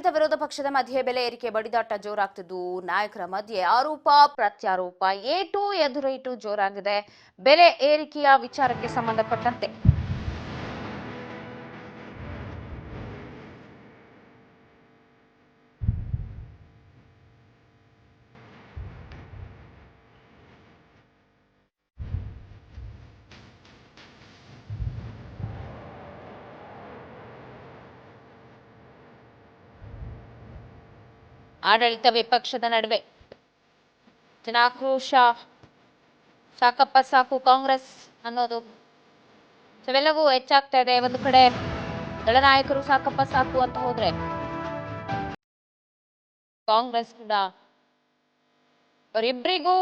ಆಡಳಿತ ವಿರೋಧ ಪಕ್ಷದ ಮಧ್ಯೆ ಬೆಲೆ ಏರಿಕೆ ಬಡಿದಾಟ ಜೋರಾಗ್ತಿದ್ದು ನಾಯಕರ ಮಧ್ಯೆ ಆರೋಪ ಪ್ರತ್ಯಾರೋಪ ಏಟು ಎದುರೇಟು ಜೋರಾಗಿದೆ. ಬೆಲೆ ಏರಿಕೆಯ ವಿಚಾರಕ್ಕೆ ಸಂಬಂಧಪಟ್ಟಂತೆ ಆಡಳಿತ ವಿಪಕ್ಷದ ನಡುವೆ ಜನಾಕ್ರೋಶ, ಸಾಕಪ್ಪ ಸಾಕು ಕಾಂಗ್ರೆಸ್ ಅನ್ನೋದು ಇವೆಲ್ಲವೂ ಹೆಚ್ಚಾಗ್ತಾ ಇದೆ. ಒಂದು ಕಡೆ ದಳ ನಾಯಕರು ಸಾಕಪ್ಪ ಸಾಕು ಅಂತ ಹೋದ್ರೆ ಕಾಂಗ್ರೆಸ್ ಕೂಡ ಅವರಿಬ್ಬರಿಗೂ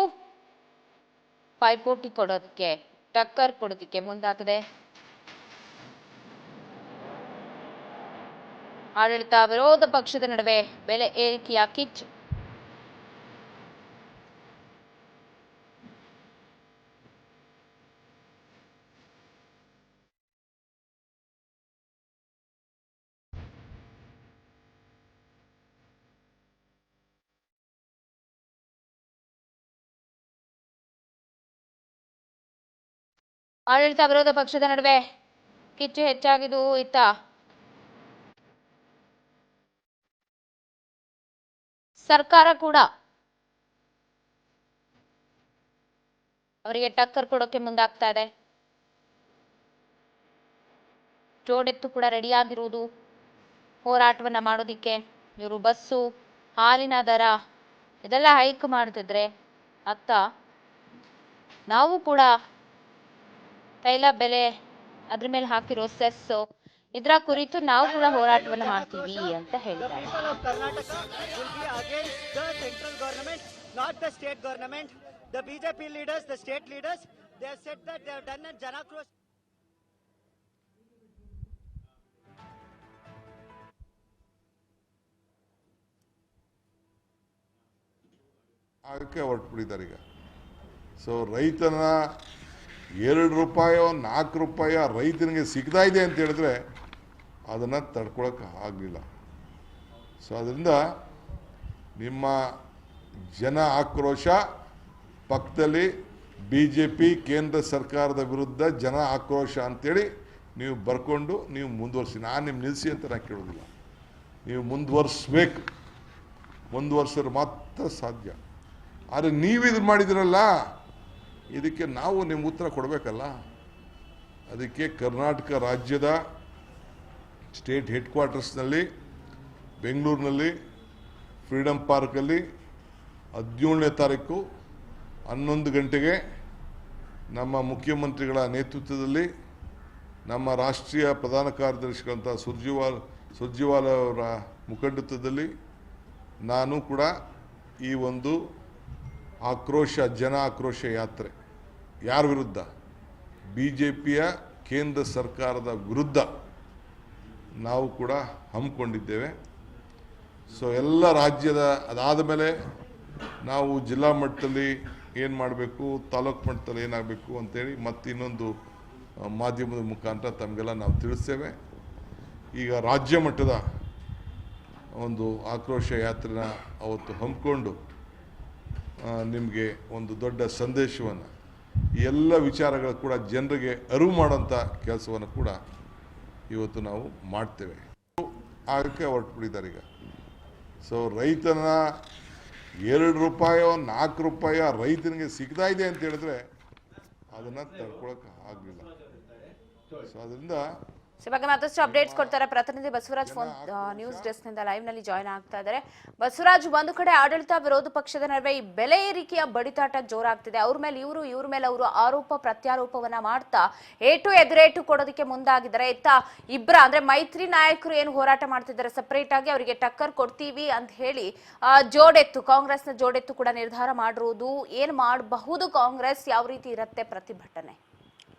ಪೈಪೋಟಿ ಕೊಡೋದಕ್ಕೆ, ಟಕ್ಕರ್ ಕೊಡೋದಕ್ಕೆ ಮುಂದಾಗಿದೆ. ಆಡಳಿತ ವಿರೋಧ ಪಕ್ಷದ ನಡುವೆ ಬೆಲೆ ಏರಿಕೆಯ ಕಿಚ್ಚು. ಆಡಳಿತ ವಿರೋಧ ಪಕ್ಷದ ನಡುವೆ ಕಿಚ್ಚು ಹೆಚ್ಚಾಗಿದ್ದು ಇತ್ತ ಸರ್ಕಾರ ಕೂಡ ಅವರಿಗೆ ಟಕ್ಕರ್ ಕೊಡೋಕೆ ಮುಂದಾಗ್ತಾ ಇದೆ. ಜೋಡೆತ್ತು ಕೂಡ ರೆಡಿಯಾಗಿರುವುದು ಹೋರಾಟವನ್ನ ಮಾಡೋದಿಕ್ಕೆ. ಇವರು ಬಸ್ಸು, ಹಾಲಿನ ದರ ಇದೆಲ್ಲ ಹೈಕ್ ಮಾಡ್ತಿದ್ರೆ ಅತ್ತ ನಾವು ಕೂಡ ತೈಲ ಬೆಲೆ ಅದ್ರ ಮೇಲೆ ಹಾಕಿರೋ ಸೆಸ್ಸು ಇದರ ಕುರಿತು ನಾವು ಕೂಡ ಹೋರಾಟವನ್ನ ಮಾಡ್ತೀವಿ ಅಂತ ಹೇಳ್ತಾರೆ. ಅದಕ್ಕೆ ಹೊರಟ್ಬಿಟ್ಟಿದ್ದಾರೆ ಈಗ. ಸೊ ರೈತನ 2 ರೂಪಾಯೋ 4 ರೂಪಾಯಿ ರೈತನಿಗೆ ಸಿಗ್ತಾ ಇದೆ ಅಂತ ಹೇಳಿದ್ರೆ ಅದನ್ನು ತಡ್ಕೊಳಕ್ಕೆ ಆಗಲಿಲ್ಲ. ಸೊ ಅದರಿಂದ ನಿಮ್ಮ ಜನ ಆಕ್ರೋಶ ಪಕ್ಕದಲ್ಲಿ BJP ಕೇಂದ್ರ ಸರ್ಕಾರದ ವಿರುದ್ಧ ಜನ ಆಕ್ರೋಶ ಅಂತೇಳಿ ನೀವು ಬರ್ಕೊಂಡು ನೀವು ಮುಂದುವರಿಸಿ. ನಾನು ನಿಮ್ಮ ನಿಲ್ಲಿಸಿ ಅಂತ ನಾನು ಕೇಳೋದಿಲ್ಲ. ನೀವು ಮುಂದುವರಿಸ್ಬೇಕು, ಮುಂದುವರ್ಸಿದ್ರೆ ಮಾತ್ರ ಸಾಧ್ಯ. ಆದರೆ ನೀವು ಇದು ಮಾಡಿದಿರಲ್ಲ, ಇದಕ್ಕೆ ನಾವು ನಿಮ್ಮ ಉತ್ತರ ಕೊಡಬೇಕಲ್ಲ. ಅದಕ್ಕೆ ಕರ್ನಾಟಕ ರಾಜ್ಯದ ಸ್ಟೇಟ್ ಹೆಡ್ ಕ್ವಾರ್ಟರ್ಸ್ನಲ್ಲಿ ಬೆಂಗಳೂರಿನಲ್ಲಿ ಫ್ರೀಡಮ್ ಪಾರ್ಕಲ್ಲಿ 17ನೇ ತಾರೀಕು 11 ಗಂಟೆಗೆ ನಮ್ಮ ಮುಖ್ಯಮಂತ್ರಿಗಳ ನೇತೃತ್ವದಲ್ಲಿ ನಮ್ಮ ರಾಷ್ಟ್ರೀಯ ಪ್ರಧಾನ ಕಾರ್ಯದರ್ಶಿಗಳಂಥ ಸುರ್ಜಿವಾಲ ಅವರ ಮುಖಂಡತ್ವದಲ್ಲಿ ನಾನು ಕೂಡ ಈ ಒಂದು ಆಕ್ರೋಶ, ಜನ ಆಕ್ರೋಶ ಯಾತ್ರೆ ಯಾರ ವಿರುದ್ಧ? BJPಯ ಕೇಂದ್ರ ಸರ್ಕಾರದ ವಿರುದ್ಧ ನಾವು ಕೂಡ ಹಮ್ಮಿಕೊಂಡಿದ್ದೇವೆ. ಸೊ ಎಲ್ಲ ರಾಜ್ಯದ ಅದಾದ ಮೇಲೆ ನಾವು ಜಿಲ್ಲಾ ಮಟ್ಟದಲ್ಲಿ ಏನು ಮಾಡಬೇಕು, ತಾಲೂಕು ಮಟ್ಟದಲ್ಲಿ ಏನಾಗಬೇಕು ಅಂತೇಳಿ ಮತ್ತೆ ಇನ್ನೊಂದು ಮಾಧ್ಯಮದ ಮುಖಾಂತರ ತಮಗೆಲ್ಲ ನಾವು ತಿಳಿಸ್ತೇವೆ. ಈಗ ರಾಜ್ಯ ಮಟ್ಟದ ಒಂದು ಆಕ್ರೋಶ ಯಾತ್ರೆನ ಅವತ್ತು ಹಮ್ಮಿಕೊಂಡು ನಿಮಗೆ ಒಂದು ದೊಡ್ಡ ಸಂದೇಶವನ್ನು, ಈ ಎಲ್ಲ ವಿಚಾರಗಳು ಕೂಡ ಜನರಿಗೆ ಅರಿವು ಮಾಡೋಂಥ ಕೆಲಸವನ್ನು ಕೂಡ ಇವತ್ತು ನಾವು ಮಾಡ್ತೇವೆ. ಅದಕ್ಕೆ ಹೊರಟ್ಬಿಟ್ಟಿದ್ದಾರೆ ಈಗ. ಸೊ ರೈತನ 2 ರೂಪಾಯೋ 4 ರೂಪಾಯಿ ರೈತನಿಗೆ ಸಿಗ್ತಾ ಇದೆ ಅಂತ ಹೇಳಿದ್ರೆ ಅದನ್ನು ತಡ್ಕೊಳಕ್ಕೆ ಆಗಲಿಲ್ಲ. ಸೊ ಅದರಿಂದ ಬಗ್ಗೆ ಮತ್ತಷ್ಟು ಅಪ್ಡೇಟ್ಸ್ ಕೊಡ್ತಾರೆ ಪ್ರತಿನಿಧಿ ಬಸವರಾಜ್ ಫೋನ್ ನ್ಯೂಸ್ ಡೆಸ್ಕ್ ನಿಂದ ಲೈವ್ ನಲ್ಲಿ ಜಾಯ್ನ್ ಆಗ್ತಾ ಇದ್ದಾರೆ. ಬಸವರಾಜ್, ಒಂದು ಕಡೆ ಆಡಳಿತ ವಿರೋಧ ಪಕ್ಷದ ನಡುವೆ ಈ ಬೆಲೆ ಏರಿಕೆಯ ಬಡಿದಾಟ ಜೋರಾಗ್ತಿದೆ. ಅವ್ರ ಮೇಲೆ ಇವ್ರ ಮೇಲೆ ಅವರು ಆರೋಪ ಪ್ರತ್ಯಾರೋಪವನ್ನ ಮಾಡ್ತಾ ಏಟು ಎದುರೇಟು ಕೊಡೋದಕ್ಕೆ ಮುಂದಾಗಿದ್ದಾರೆ. ಇತ್ತ ಇಬ್ಬರ ಅಂದ್ರೆ ಮೈತ್ರಿ ನಾಯಕರು ಏನು ಹೋರಾಟ ಮಾಡ್ತಿದ್ದಾರೆ ಸಪರೇಟ್ ಆಗಿ ಅವರಿಗೆ ಟಕ್ಕರ್ ಕೊಡ್ತೀವಿ ಅಂತ ಹೇಳಿ ಜೋಡೆತ್ತು, ಕಾಂಗ್ರೆಸ್ನ ಜೋಡೆತ್ತು ಕೂಡ ನಿರ್ಧಾರ ಮಾಡಿರುವುದು. ಏನ್ ಮಾಡಬಹುದು ಕಾಂಗ್ರೆಸ್? ಯಾವ ರೀತಿ ಇರುತ್ತೆ ಪ್ರತಿಭಟನೆ?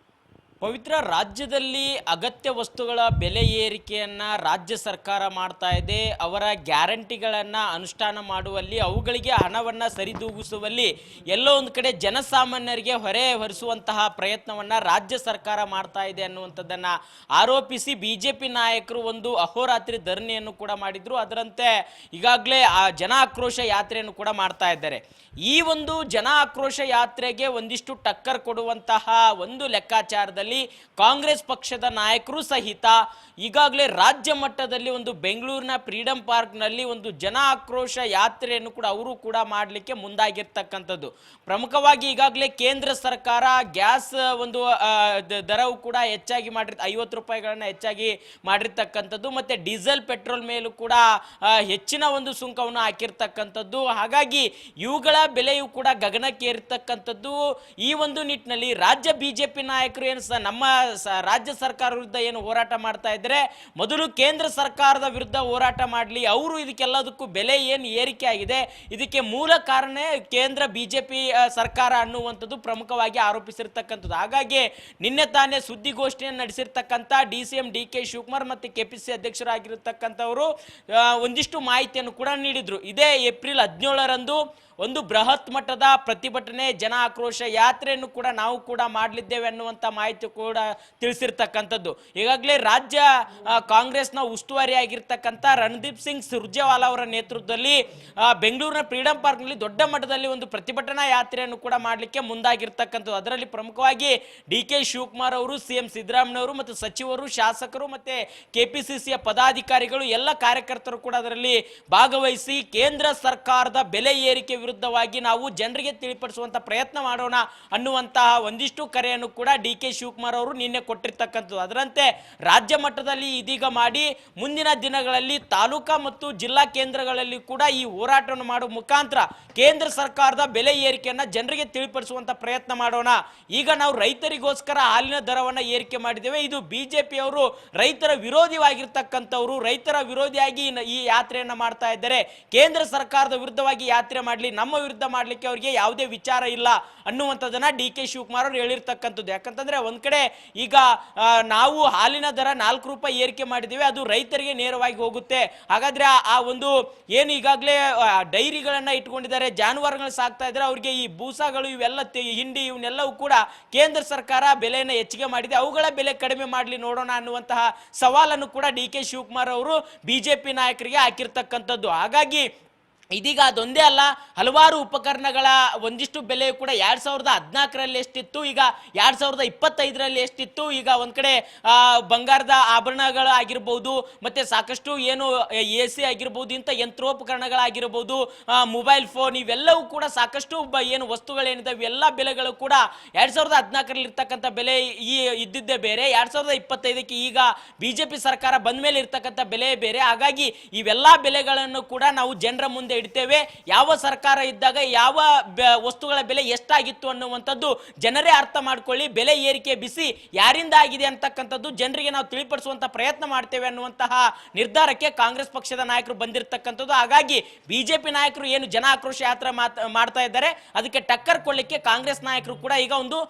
ಪವಿತ್ರ, ರಾಜ್ಯದಲ್ಲಿ ಅಗತ್ಯ ವಸ್ತುಗಳ ಬೆಲೆ ಏರಿಕೆಯನ್ನ ರಾಜ್ಯ ಸರ್ಕಾರ ಮಾಡ್ತಾ ಇದೆ. ಅವರ ಗ್ಯಾರಂಟಿಗಳನ್ನ ಅನುಷ್ಠಾನ ಮಾಡುವಲ್ಲಿ, ಅವುಗಳಿಗೆ ಹಣವನ್ನ ಸರಿದೂಗಿಸುವಲ್ಲಿ ಎಲ್ಲೋ ಒಂದು ಕಡೆ ಜನಸಾಮಾನ್ಯರಿಗೆ ಹೊರೆ ಹೊರಿಸುವಂತಹ ಪ್ರಯತ್ನವನ್ನ ರಾಜ್ಯ ಸರ್ಕಾರ ಮಾಡ್ತಾ ಇದೆ ಅನ್ನುವಂಥದ್ದನ್ನ ಆರೋಪಿಸಿ ಬಿಜೆಪಿ ನಾಯಕರು ಒಂದು ಅಹೋರಾತ್ರಿ ಧರಣಿಯನ್ನು ಕೂಡ ಮಾಡಿದ್ರು. ಅದರಂತೆ ಈಗಾಗಲೇ ಆ ಜನ ಆಕ್ರೋಶ ಯಾತ್ರೆಯನ್ನು ಕೂಡ ಮಾಡ್ತಾ ಇದ್ದಾರೆ. ಈ ಒಂದು ಜನ ಆಕ್ರೋಶ ಯಾತ್ರೆಗೆ ಒಂದಿಷ್ಟು ಟಕ್ಕರ್ ಕೊಡುವಂತಹ ಒಂದು ಲೆಕ್ಕಾಚಾರದಲ್ಲಿ ಕಾಂಗ್ರೆಸ್ ಪಕ್ಷದ ನಾಯಕರು ಸಹಿತ ಈಗಾಗಲೇ ರಾಜ್ಯ ಮಟ್ಟದಲ್ಲಿ ಒಂದು ಬೆಂಗಳೂರಿನ ಫ್ರೀಡಂ ಪಾರ್ಕ್ನಲ್ಲಿ ಒಂದು ಜನ ಆಕ್ರೋಶ ಯಾತ್ರೆಯನ್ನು ಕೂಡ ಅವರು ಕೂಡ ಮಾಡಲಿಕ್ಕೆ ಮುಂದಾಗಿರ್ತಕ್ಕಂಥದ್ದು. ಪ್ರಮುಖವಾಗಿ ಈಗಾಗಲೇ ಕೇಂದ್ರ ಸರ್ಕಾರ ಗ್ಯಾಸ್ ಒಂದು ದರವು ಕೂಡ ಹೆಚ್ಚಾಗಿ 50 ರೂಪಾಯಿಗಳನ್ನ ಹೆಚ್ಚಾಗಿ ಮಾಡಿರ್ತಕ್ಕಂಥದ್ದು, ಮತ್ತೆ ಡೀಸೆಲ್ ಪೆಟ್ರೋಲ್ ಮೇಲೂ ಕೂಡ ಹೆಚ್ಚಿನ ಒಂದು ಸುಂಕವನ್ನು ಹಾಕಿರ್ತಕ್ಕಂಥದ್ದು. ಹಾಗಾಗಿ ಇವುಗಳ ಬೆಲೆಯು ಕೂಡ ಗಗನಕ್ಕೇರಿರ್ತಕ್ಕಂಥದ್ದು. ಈ ಒಂದು ನಿಟ್ಟಿನಲ್ಲಿ ರಾಜ್ಯ ಬಿಜೆಪಿ ನಾಯಕರು ಏನು ನಮ್ಮ ರಾಜ್ಯ ಸರ್ಕಾರ ವಿರುದ್ಧ ಏನು ಹೋರಾಟ ಮಾಡ್ತಾ ಇದ್ದಾರೆ, ಮೊದಲು ಕೇಂದ್ರ ಸರ್ಕಾರದ ವಿರುದ್ಧ ಹೋರಾಟ ಮಾಡಲಿ. ಅವರು ಇದಕ್ಕೆಲ್ಲದಕ್ಕೂ ಬೆಲೆ ಏನು ಏರಿಕೆ ಆಗಿದೆ, ಇದಕ್ಕೆ ಮೂಲ ಕಾರಣ ಕೇಂದ್ರ ಬಿಜೆಪಿ ಸರ್ಕಾರ ಅನ್ನುವಂಥದ್ದು ಪ್ರಮುಖವಾಗಿ ಆರೋಪಿಸಿರ್ತಕ್ಕಂಥದ್ದು. ಹಾಗಾಗಿ ನಿನ್ನೆ ತಾನೇ ಸುದ್ದಿಗೋಷ್ಠಿಯನ್ನು ನಡೆಸಿರ್ತಕ್ಕಂಥ DCM DK ಶಿವಕುಮಾರ್ ಮತ್ತು KPCC ಅಧ್ಯಕ್ಷರಾಗಿರ್ತಕ್ಕಂಥವರು ಒಂದಿಷ್ಟು ಮಾಹಿತಿಯನ್ನು ಕೂಡ ನೀಡಿದ್ರು. ಇದೇ ಏಪ್ರಿಲ್ 17ರಂದು ಒಂದು ಬೃಹತ್ ಮಟ್ಟದ ಪ್ರತಿಭಟನೆ ಜನ ಆಕ್ರೋಶ ಯಾತ್ರೆಯನ್ನು ಕೂಡ ನಾವು ಕೂಡ ಮಾಡಲಿದ್ದೇವೆ ಅನ್ನುವಂಥ ಮಾಹಿತಿ ಕೂಡ ತಿಳಿಸಿರ್ತಕ್ಕಂಥದ್ದು. ಈಗಾಗಲೇ ರಾಜ್ಯ ಕಾಂಗ್ರೆಸ್ನ ಉಸ್ತುವಾರಿ ಆಗಿರ್ತಕ್ಕಂಥ ರಣದೀಪ್ ಸಿಂಗ್ ಸುರ್ಜೇವಾಲಾ ಅವರ ನೇತೃತ್ವದಲ್ಲಿ ಬೆಂಗಳೂರಿನ ಫ್ರೀಡಂ ಪಾರ್ಕ್ನಲ್ಲಿ ದೊಡ್ಡ ಮಟ್ಟದಲ್ಲಿ ಒಂದು ಪ್ರತಿಭಟನಾ ಯಾತ್ರೆಯನ್ನು ಕೂಡ ಮಾಡಲಿಕ್ಕೆ ಮುಂದಾಗಿರ್ತಕ್ಕಂಥದ್ದು. ಅದರಲ್ಲಿ ಪ್ರಮುಖವಾಗಿ DK ಶಿವಕುಮಾರ್ ಅವರು, CM ಸಿದ್ದರಾಮಯ್ಯವರು ಮತ್ತು ಸಚಿವರು, ಶಾಸಕರು ಮತ್ತು KPCCಯ ಪದಾಧಿಕಾರಿಗಳು ಎಲ್ಲ ಕಾರ್ಯಕರ್ತರು ಕೂಡ ಅದರಲ್ಲಿ ಭಾಗವಹಿಸಿ ಕೇಂದ್ರ ಸರ್ಕಾರದ ಬೆಲೆ ಏರಿಕೆ ವಿರುದ್ಧವಾಗಿ ನಾವು ಜನರಿಗೆ ತಿಳಿಪಡಿಸುವಂತ ಪ್ರಯತ್ನ ಮಾಡೋಣ ಅನ್ನುವಂತಹ ಒಂದಿಷ್ಟು ಕರೆಯನ್ನು ಕೂಡ DK ಶಿವಕುಮಾರ್ ಅವರು ನಿನ್ನೆ ಕೊಟ್ಟಿರ್ತಕ್ಕಂಥದ್ದು. ಅದರಂತೆ ರಾಜ್ಯ ಮಟ್ಟದಲ್ಲಿ ಇದೀಗ ಮಾಡಿ ಮುಂದಿನ ದಿನಗಳಲ್ಲಿ ತಾಲೂಕಾ ಮತ್ತು ಜಿಲ್ಲಾ ಕೇಂದ್ರಗಳಲ್ಲಿ ಕೂಡ ಈ ಹೋರಾಟವನ್ನು ಮಾಡುವ ಮುಖಾಂತರ ಕೇಂದ್ರ ಸರ್ಕಾರದ ಬೆಲೆ ಏರಿಕೆಯನ್ನ ಜನರಿಗೆ ತಿಳಿಪಡಿಸುವಂತ ಪ್ರಯತ್ನ ಮಾಡೋಣ. ಈಗ ನಾವು ರೈತರಿಗೋಸ್ಕರ ಹಾಲಿನ ದರವನ್ನ ಏರಿಕೆ ಮಾಡಿದ್ದೇವೆ. ಇದು ಬಿಜೆಪಿ ಅವರು ರೈತರ ವಿರೋಧಿಯಾಗಿರ್ತಕ್ಕಂಥವ್ರು, ರೈತರ ವಿರೋಧಿಯಾಗಿ ಈ ಯಾತ್ರೆಯನ್ನ ಮಾಡ್ತಾ ಇದ್ದಾರೆ. ಕೇಂದ್ರ ಸರ್ಕಾರದ ವಿರುದ್ಧವಾಗಿ ಯಾತ್ರೆ ಮಾಡಲಿ, ನಮ್ಮ ವಿರುದ್ಧ ಮಾಡಲಿಕ್ಕೆ ಅವರಿಗೆ ಯಾವುದೇ ವಿಚಾರ ಇಲ್ಲ ಅನ್ನುವಂಥದ್ದನ್ನ DK ಶಿವಕುಮಾರ್ ಅವರು ಹೇಳಿರ್ತಕ್ಕಂಥದ್ದು. ಯಾಕಂತಂದ್ರೆ ಒಂದ್ ಕಡೆ ಈಗ ನಾವು ಹಾಲಿನ ದರ 4 ರೂಪಾಯಿ ಏರಿಕೆ ಮಾಡಿದ್ದೀವಿ, ಅದು ರೈತರಿಗೆ ನೇರವಾಗಿ ಹೋಗುತ್ತೆ. ಹಾಗಾದ್ರೆ ಆ ಒಂದು ಏನು ಈಗಾಗಲೇ ಡೈರಿಗಳನ್ನ ಇಟ್ಕೊಂಡಿದ್ದಾರೆ, ಜಾನುವಾರುಗಳನ್ನ ಸಾಕ್ತಾ ಇದ್ದಾರೆ, ಅವ್ರಿಗೆ ಈ ಬೂಸಾಗಳು ಇವೆಲ್ಲ ಹಿಂಡಿ ಇವನ್ನೆಲ್ಲವೂ ಕೂಡ ಕೇಂದ್ರ ಸರ್ಕಾರ ಬೆಲೆಯನ್ನು ಹೆಚ್ಚಿಗೆ ಮಾಡಿದೆ, ಅವುಗಳ ಬೆಲೆ ಕಡಿಮೆ ಮಾಡಲಿ ನೋಡೋಣ ಅನ್ನುವಂತಹ ಸವಾಲನ್ನು ಕೂಡ DK ಶಿವಕುಮಾರ್ ಅವರು ಬಿಜೆಪಿ ನಾಯಕರಿಗೆ ಹಾಕಿರ್ತಕ್ಕಂಥದ್ದು. ಹಾಗಾಗಿ ಇದೀಗ ಅದೊಂದೇ ಅಲ್ಲ, ಹಲವಾರು ಉಪಕರಣಗಳ ಒಂದಿಷ್ಟು ಬೆಲೆ ಕೂಡ 2014ರಲ್ಲಿ ಎಷ್ಟಿತ್ತು, ಈಗ 2025ರಲ್ಲಿ ಎಷ್ಟಿತ್ತು. ಈಗ ಒಂದ್ ಕಡೆ ಬಂಗಾರದ ಆಭರಣಗಳು ಆಗಿರ್ಬೋದು, ಮತ್ತೆ ಸಾಕಷ್ಟು ಏನು AC ಆಗಿರ್ಬೋದು, ಇಂಥ ಯಂತ್ರೋಪಕರಣಗಳಾಗಿರ್ಬೋದು, ಮೊಬೈಲ್ ಫೋನ್, ಇವೆಲ್ಲವೂ ಕೂಡ ಸಾಕಷ್ಟು ಏನು ವಸ್ತುಗಳೇನಿದೆ ಇವೆಲ್ಲ ಬೆಲೆಗಳು ಕೂಡ 2014ರಲ್ಲಿ ಇರ್ತಕ್ಕಂಥ ಬೆಲೆ ಈ ಇದ್ದಿದ್ದೇ ಬೇರೆ, 2025ಕ್ಕೆ ಈಗ ಬಿಜೆಪಿ ಸರ್ಕಾರ ಬಂದ ಮೇಲೆ ಇರ್ತಕ್ಕಂಥ ಬೆಲೆ ಬೇರೆ. ಹಾಗಾಗಿ ಇವೆಲ್ಲ ಬೆಲೆಗಳನ್ನು ಕೂಡ ನಾವು ಜನರ ಮುಂದೆ ಇಡ್ತೇವೆ. ಯಾವ ಸರ್ಕಾರ ಇದ್ದಾಗ ಯಾವ ವಸ್ತುಗಳ ಬೆಲೆ ಎಷ್ಟಾಗಿತ್ತು ಅನ್ನುವಂಥದ್ದು ಜನರೇ ಅರ್ಥ ಮಾಡ್ಕೊಳ್ಳಿ. ಬೆಲೆ ಏರಿಕೆ ಬಿಸಿ ಯಾರಿಂದ ಆಗಿದೆ ಅಂತಕ್ಕಂಥದ್ದು ಜನರಿಗೆ ನಾವು ತಿಳಿಪಡಿಸುವಂತ ಪ್ರಯತ್ನ ಮಾಡ್ತೇವೆ ಅನ್ನುವಂತಹ ನಿರ್ಧಾರಕ್ಕೆ ಕಾಂಗ್ರೆಸ್ ಪಕ್ಷದ ನಾಯಕರು ಬಂದಿರತಕ್ಕಂಥದ್ದು. ಹಾಗಾಗಿ ಬಿಜೆಪಿ ನಾಯಕರು ಏನು ಜನ ಆಕ್ರೋಶ ಯಾತ್ರೆ ಮಾಡ್ತಾ ಇದ್ದಾರೆ, ಅದಕ್ಕೆ ಟಕ್ಕರ್ ಕೊಡ್ಲಿಕ್ಕೆ ಕಾಂಗ್ರೆಸ್ ನಾಯಕರು ಕೂಡ ಈಗ ಒಂದು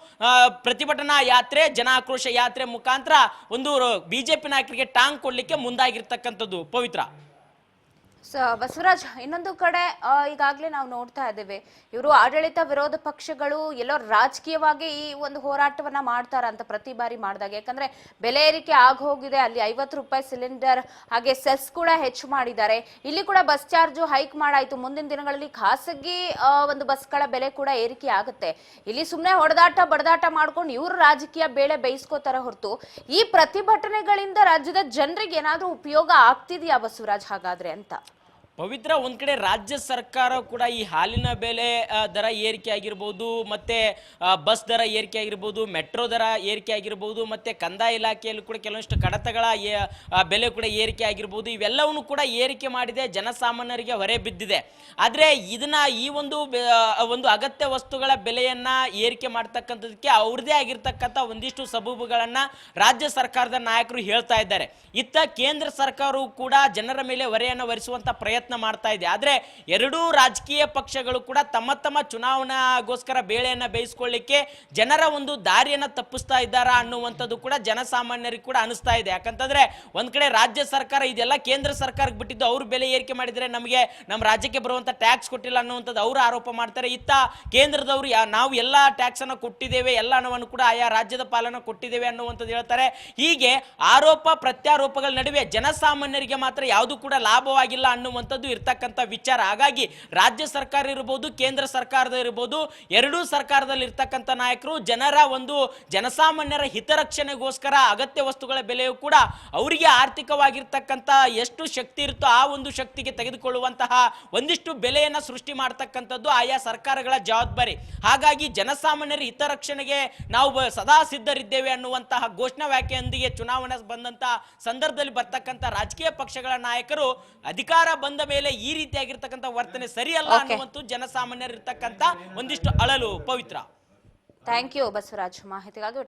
ಪ್ರತಿಭಟನಾ ಯಾತ್ರೆ, ಜನ ಆಕ್ರೋಶ ಯಾತ್ರೆ ಮುಖಾಂತರ ಒಂದು ಬಿಜೆಪಿ ನಾಯಕರಿಗೆ ಟಾಂಗ್ ಕೊಡ್ಲಿಕ್ಕೆ ಮುಂದಾಗಿರ್ತಕ್ಕಂಥದ್ದು. ಪವಿತ್ರ. ಬಸವರಾಜ್, ಇನ್ನೊಂದು ಕಡೆ ಈಗಾಗಲೇ ನಾವು ನೋಡ್ತಾ ಇದ್ದೇವೆ, ಇವರು ಆಡಳಿತ ವಿರೋಧ ಪಕ್ಷಗಳು ಎಲ್ಲೋ ರಾಜಕೀಯವಾಗಿ ಈ ಒಂದು ಹೋರಾಟವನ್ನ ಮಾಡ್ತಾರಂತ ಪ್ರತಿ ಬಾರಿ ಮಾಡಿದಾಗ. ಯಾಕಂದ್ರೆ ಬೆಲೆ ಏರಿಕೆ ಆಗ ಹೋಗಿದೆ, ಅಲ್ಲಿ 50 ರೂಪಾಯಿ ಸಿಲಿಂಡರ್, ಹಾಗೆ ಸೆಸ್ ಕೂಡ ಹೆಚ್ಚು ಮಾಡಿದ್ದಾರೆ. ಇಲ್ಲಿ ಕೂಡ ಬಸ್ ಚಾರ್ಜ್ ಹೈಕ್ ಮಾಡಾಯ್ತು. ಮುಂದಿನ ದಿನಗಳಲ್ಲಿ ಖಾಸಗಿ ಒಂದು ಬಸ್ಗಳ ಬೆಲೆ ಕೂಡ ಏರಿಕೆ ಆಗುತ್ತೆ. ಇಲ್ಲಿ ಸುಮ್ಮನೆ ಹೊಡೆದಾಟ ಬಡದಾಟ ಮಾಡ್ಕೊಂಡು ಇವರು ರಾಜಕೀಯ ಬೇಳೆ ಬೇಯಿಸ್ಕೋತಾರ ಹೊರತು ಈ ಪ್ರತಿಭಟನೆಗಳಿಂದ ರಾಜ್ಯದ ಜನರಿಗೆ ಏನಾದ್ರೂ ಉಪಯೋಗ ಆಗ್ತಿದೆಯಾ ಬಸವರಾಜ್ ಹಾಗಾದ್ರೆ ಅಂತ? ಪವಿತ್ರ, ಒಂದ್ ಕಡೆ ರಾಜ್ಯ ಸರ್ಕಾರ ಕೂಡ ಈ ಹಾಲಿನ ಬೆಲೆ ದರ ಏರಿಕೆ ಆಗಿರ್ಬೋದು, ಮತ್ತೆ ಬಸ್ ದರ ಏರಿಕೆ ಆಗಿರ್ಬೋದು, ಮೆಟ್ರೋ ದರ ಏರಿಕೆ ಆಗಿರ್ಬೋದು, ಮತ್ತೆ ಕಂದಾಯ ಇಲಾಖೆಯಲ್ಲಿ ಕೂಡ ಕೆಲವೊಂದಿಷ್ಟು ಕಡತಗಳ ಬೆಲೆ ಕೂಡ ಏರಿಕೆ ಆಗಿರ್ಬೋದು, ಇವೆಲ್ಲವನ್ನು ಕೂಡ ಏರಿಕೆ ಮಾಡಿದೆ, ಜನಸಾಮಾನ್ಯರಿಗೆ ಹೊರೆ ಬಿದ್ದಿದೆ. ಆದ್ರೆ ಇದನ್ನ ಈ ಒಂದು ಅಗತ್ಯ ವಸ್ತುಗಳ ಬೆಲೆಯನ್ನ ಏರಿಕೆ ಮಾಡ್ತಕ್ಕಂಥದಕ್ಕೆ ಅವ್ರದೇ ಆಗಿರ್ತಕ್ಕಂಥ ಒಂದಿಷ್ಟು ಸಬೂಬುಗಳನ್ನ ರಾಜ್ಯ ಸರ್ಕಾರದ ನಾಯಕರು ಹೇಳ್ತಾ ಇದ್ದಾರೆ. ಇತ್ತ ಕೇಂದ್ರ ಸರ್ಕಾರವು ಕೂಡ ಜನರ ಮೇಲೆ ಹೊರೆಯನ್ನು ಹೊರಿಸುವಂತ ಪ್ರಯತ್ನ ಪ್ರಯತ್ನ ಮಾಡ್ತಾ ಇದೆ. ಆದ್ರೆ ಎರಡೂ ರಾಜಕೀಯ ಪಕ್ಷಗಳು ಕೂಡ ತಮ್ಮ ತಮ್ಮ ಚುನಾವಣಾಗೋಸ್ಕರ ಬೇಳೆಯನ್ನ ಬೇಯಿಸ್ಕೊಳ್ಳಿಕ್ಕೆ ಜನರ ಒಂದು ದಾರಿಯನ್ನ ತಪ್ಪಿಸ್ತಾ ಇದ್ದಾರಾ ಅನ್ನುವಂಥದ್ದು ಕೂಡ ಜನಸಾಮಾನ್ಯರಿಗೆ ಕೂಡ ಅನಿಸ್ತಾ ಇದೆ. ಯಾಕಂತಂದ್ರೆ ಒಂದ್ ಕಡೆ ರಾಜ್ಯ ಸರ್ಕಾರ ಇದೆಲ್ಲ ಕೇಂದ್ರ ಸರ್ಕಾರಕ್ಕೆ ಬಿಟ್ಟಿದ್ದು, ಅವ್ರು ಬೆಲೆ ಏರಿಕೆ ಮಾಡಿದ್ರೆ ನಮಗೆ ನಮ್ಮ ರಾಜ್ಯಕ್ಕೆ ಬರುವಂತ ಟ್ಯಾಕ್ಸ್ ಕೊಟ್ಟಿಲ್ಲ ಅನ್ನುವಂಥದ್ದು ಅವರು ಆರೋಪ ಮಾಡ್ತಾರೆ. ಇತ್ತ ಕೇಂದ್ರದವರು ನಾವು ಎಲ್ಲ ಟ್ಯಾಕ್ಸ್ ಅನ್ನು ಕೊಟ್ಟಿದ್ದೇವೆ, ಎಲ್ಲ ಹಣವನ್ನು ಕೂಡ ಆಯಾ ರಾಜ್ಯದ ಪಾಲನ ಕೊಟ್ಟಿದ್ದೇವೆ ಅನ್ನುವಂಥದ್ದು ಹೇಳ್ತಾರೆ. ಹೀಗೆ ಆರೋಪ ಪ್ರತ್ಯಾರೋಪಗಳ ನಡುವೆ ಜನಸಾಮಾನ್ಯರಿಗೆ ಮಾತ್ರ ಯಾವುದು ಕೂಡ ಲಾಭವಾಗಿಲ್ಲ ಅನ್ನುವಂಥದ್ದು ಇರ್ತಕ್ಕಂಥ ವಿಚಾರ. ಹಾಗಾಗಿ ರಾಜ್ಯ ಸರ್ಕಾರ ಇರಬಹುದು, ಕೇಂದ್ರ ಸರ್ಕಾರದ ಇರಬಹುದು, ಎರಡೂ ಸರ್ಕಾರದಲ್ಲಿ ಇರ್ತಕ್ಕಂಥ ನಾಯಕರು ಜನರ ಒಂದು ಜನಸಾಮಾನ್ಯರ ಹಿತರಕ್ಷಣೆಗೋಸ್ಕರ ಅಗತ್ಯ ವಸ್ತುಗಳ ಬೆಲೆಯು ಕೂಡ ಅವರಿಗೆ ಆರ್ಥಿಕವಾಗಿರ್ತಕ್ಕಂಥ ಎಷ್ಟು ಶಕ್ತಿ ಇರುತ್ತೋ ಆ ಒಂದು ಶಕ್ತಿಗೆ ತೆಗೆದುಕೊಳ್ಳುವಂತಹ ಒಂದಿಷ್ಟು ಬೆಲೆಯನ್ನ ಸೃಷ್ಟಿ ಮಾಡತಕ್ಕಂಥದ್ದು ಆಯಾ ಸರ್ಕಾರಗಳ ಜವಾಬ್ದಾರಿ. ಹಾಗಾಗಿ ಜನಸಾಮಾನ್ಯರ ಹಿತರಕ್ಷಣೆಗೆ ನಾವು ಸದಾ ಸಿದ್ಧರಿದ್ದೇವೆ ಅನ್ನುವಂತಹ ಘೋಷಣಾ ವ್ಯಾಖ್ಯೆಯೊಂದಿಗೆ ಚುನಾವಣೆ ಬಂದಂತಹ ಸಂದರ್ಭದಲ್ಲಿ ಬರ್ತಕ್ಕಂಥ ರಾಜಕೀಯ ಪಕ್ಷಗಳ ನಾಯಕರು ಅಧಿಕಾರ ಬಂದ ಮೇಲೆ ಈ ರೀತಿಯಾಗಿರ್ತಕ್ಕಂಥ ವರ್ತನೆ ಸರಿಯಲ್ಲ ಅನ್ನುವಂಥ ಜನಸಾಮಾನ್ಯರು ಇರ್ತಕ್ಕಂಥ ಒಂದಿಷ್ಟು ಅಳಲು. ಪವಿತ್ರ, ಥ್ಯಾಂಕ್ ಯು ಬಸವರಾಜ್ ಮಾಹಿತಿಗಾಗಿ.